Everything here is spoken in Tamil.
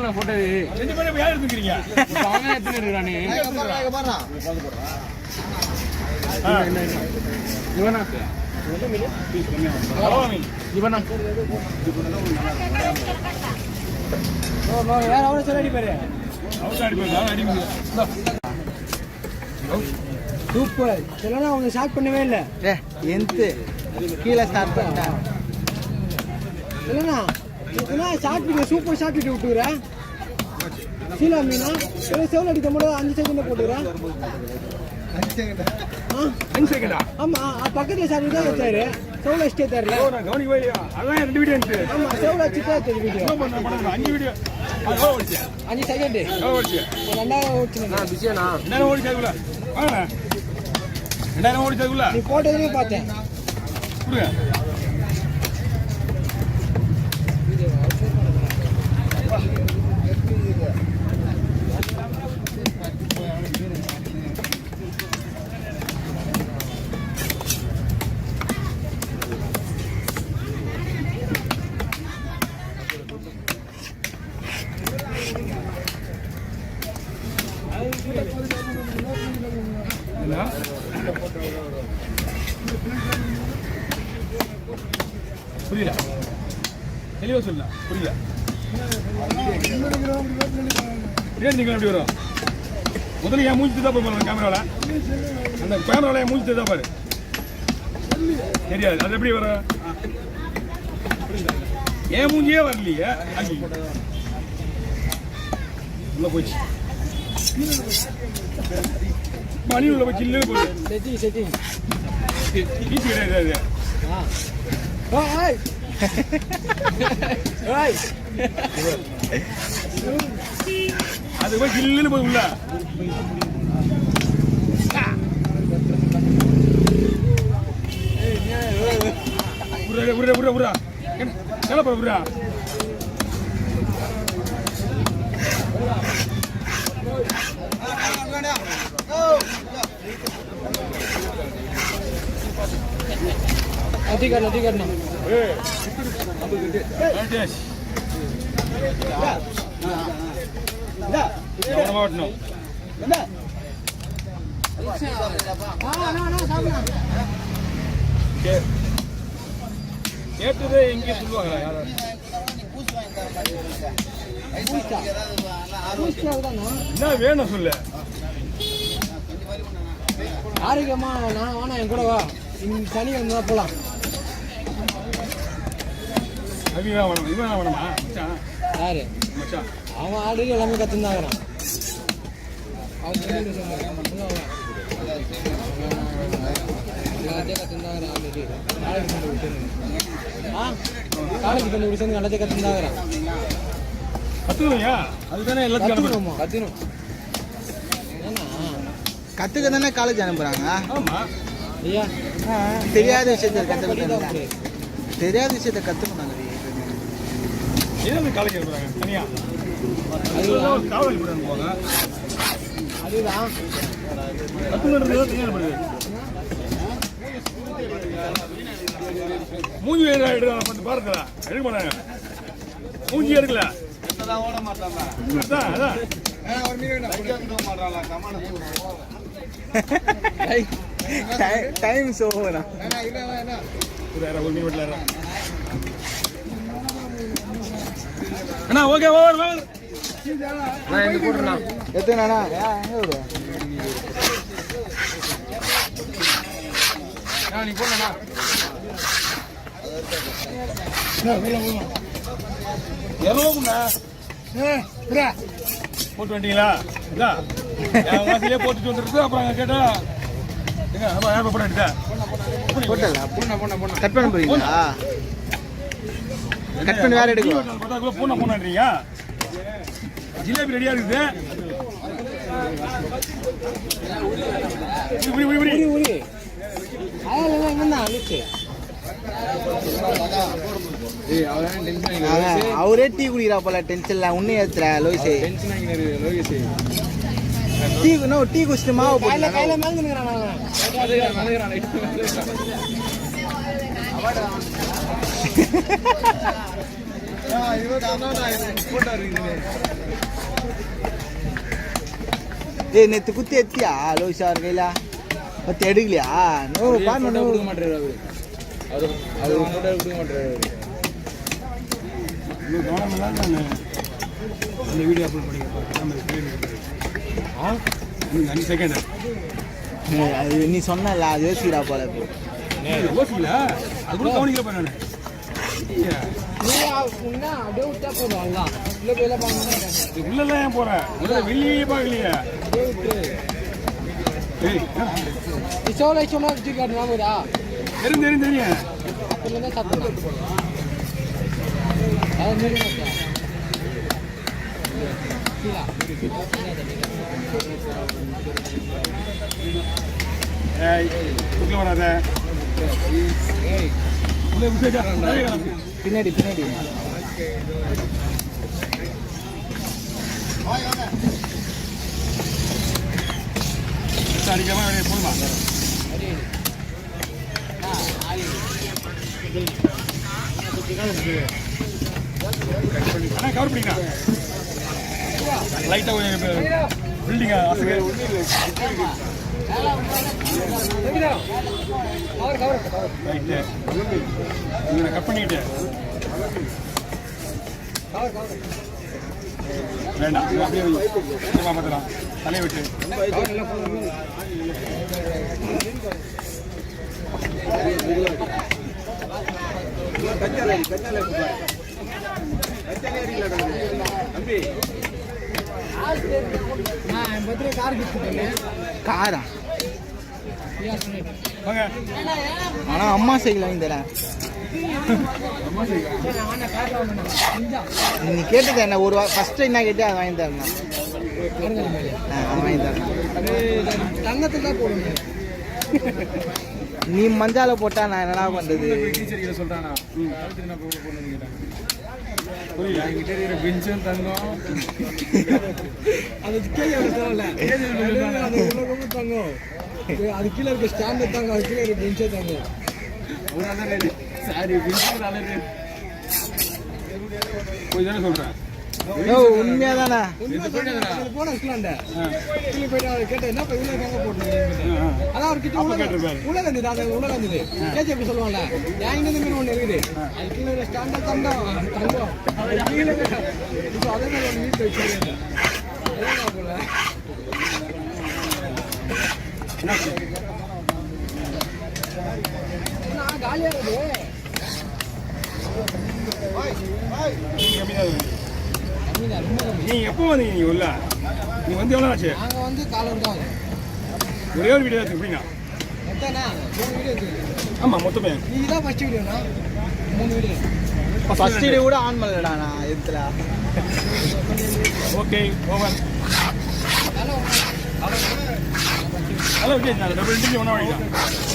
நான் போட்டோ ரெண்டு பேரும் யார் எடுத்துக்கிறீங்க அவன் எத்தனை இருக்கிறானே இவனா இவனா யார் அவனை சொல்ல அடிப்பாரு சூப்பர் சொல்லலாம் அவங்க ஸ்டார்ட் பண்ணவே இல்லை எந்த கீழே ஸ்டார்ட் பண்ணிட்டேன் இல்லைண்ணா short video super short video விட்டுக்கிறேன் சீலா மீனா செவல் அடிக்க முடியாது 5 செகண்ட் போட்டுக்கிறேன் 5 செகண்டா ஆமா பக்கத்துல ஷார்ட் தான் வச்சாரு செவல் அடிச்சே தரல கவனி வீடியோ அதான் 2 வீடியோ இருக்கு ஆமா செவல் அடிச்சே தர வீடியோ 5 வீடியோ 5 செகண்ட் ஓடிச்சு ரெண்டாவது ஓடிச்சு நான் பிஸியானா ரெண்டாவது ஓடிச்சதுல வாங்க ரெண்டாவது ஓடிச்சதுல நீ போட்டதே பார்த்தேன் புரியுது புரியல தெளிவா சொல்ல புரியல நீங்க எப்படி வரும் முதல்ல என் மூஞ்சி தான் போய் கேமராவில் அந்த கேமராவில் என் மூஞ்சி தான் பாரு தெரியாது அது எப்படி வரும் என் மூஞ்சியே வரலையே உள்ள போச்சு மணி உள்ள போய் சில்லுன்னு போகுது ஈஸி கிடையாது அது போய் சில்லுன்னு போய் உள்ள புறா अधिक करना கேட்டதே எங்கே சொல்லுவாங்க என்ன வேணும் சொல்லு ஆரோக்கியமா நான் வேணா என் கூட வா சனி வந்தா போலாம் யாரு அவன் ஆல்ரெடி எல்லாமே கத்துந்தாங்கிறான் எல்லாத்தையும் கத்துந்தாங்கிறான் ஆல்ரெடி காலேஜ் பண்ணி விட்டு எல்லாத்தையும் கத்துந்தாங்கிறான் கத்துக்கலையா அதுதானே எல்லாத்தையும் கத்துக்கணும் கத்துக்க தானே காலேஜ் அனுப்புறாங்க ஆமா ஐயா தெரியாத விஷயத்த கத்துக்கிட்டு தெரியாத விஷயத்த கத்துக்கணும் காலேஜ் அனுப்புறாங்க தனியா காவல் போங்க அதுதான் மூஞ்சி எடுத்து பாருங்களா எடுக்க மாட்டாங்க மூஞ்சி எடுக்கல ஓட மாட்டாங்க டைம் சோனா அண்ணா ஓகே ஓவர் அண்ணா எங்க போடுறா எத்தனைண்ணா எங்க விடு நீ போடுண்ணா எவ்வளோண்ணா போட்டு வந்துட்டீங்களா வாசிலே போட்டுட்டு வந்துருக்கு அப்புறம் அங்கே கேட்டா எங்க போட கட் பண்ண போறீங்களா கட் பண்ணி வேற எடுக்கலாம் பூனை பூனைன்றீங்க ஜிலேபி ரெடியா இருக்குது அவரே டீ குடிக்கிறா போல டென்ஷன்ல உன்னை ஏத்துற லோயிஸ் டீ டீ குடிச்சிட்டு மாவு கையில ஏய் நேற்று குத்தி எத்தியா லோஷா அவர் கையில் பற்றி எடுக்கலையா நோ பாருங்க கொடுக்க மாட்டேறாரு அவர் ஃபோட்டோ கொடுக்க மாட்டேறாரு கவனம் இல்லாத நான் அந்த வீடியோ அப்லோட் பண்ணிக்கிறேன் 5 செகண்ட் அது நீ சொன்னல அது யோசிக்கிறா போல இப்போ யோசிக்கல அது கூட கவனிக்கல நான் அப்படியே விட்டா போதும் உள்ளெல்லாம் ஏன் போறேன் வெளியே பார்க்கலையே சொன்னா வச்சு காட்டுவாங்கடா தெரியும் அப்பதான் சாப்பிடலாம் அது வராத பின்னாடி அடிக்காம போதுமா கவர் பண்ணிக்கலாம் லைட்டா பில்டிங் அசங்க கட் பண்ணிக்கிட்டு வேண்டாம் அப்படியே பார்த்துக்கலாம் தலையை விட்டு காரா வாங்க ஆனால் அம்மா சைக்கிள் வாங்கி தரேன் நீ கேட்டது என்ன ஒரு ஃபர்ஸ்ட் என்ன கேட்டு அதை வாங்கி தரேன் வாங்கி தரேன் தங்கத்தில் தான் போடுங்க நீ மஞ்சால போட்டா நான் என்னடா பண்றது டீச்சர் சொல்றானா புரியல என்கிட்ட இருக்கிற பெஞ்சும் தங்கம் அது தங்கம் அது கீழே இருக்க ஸ்டாண்டு தாங்க அது கீழே இருக்க பெஞ்சே தாங்க சாரி போய் தானே சொல்றேன் உண்மையா தானே போன கீழே போயிட்டு அவர் கேட்டேன் என்ன இவ்வளோ தாங்க போட்டு அதான் அவர்கிட்ட உலகந்தது அதை உலகந்தது கேச்சு எப்படி சொல்லுவாங்கல்ல என்கிட்ட மீன் ஒன்று இருக்குது அது கீழே ஸ்டாண்டா தங்கம் அது கீழே இப்போ அதே மாதிரி ஒன்று வீட்டில் வச்சுருக்கேன் போல நான் காலியாக இருக்குது நீ எப்போ வந்தீங்க நீ உள்ள நீ வந்து எவ்வளோ ஆச்சு நாங்கள் வந்து காலம் தான் ஒரே ஒரு வீடியோ எடுத்து எப்படின்னா மொத்தம்ண்ணா 3 வீடியோ எடுத்துருக்கேன் ஆமாம் மொத்தமே நீங்கள் தான் ஃபஸ்ட் வீடியோண்ணா 3 வீடியோ ஃபர்ஸ்ட் வீடியோ கூட ஆன் பண்ணலடா நான் இதுல ஓகே ஓவர் ஹலோ விஜய் நான் டபுள் இன்டர்வியூ ஒன்றா பண்ணிக்கலாம்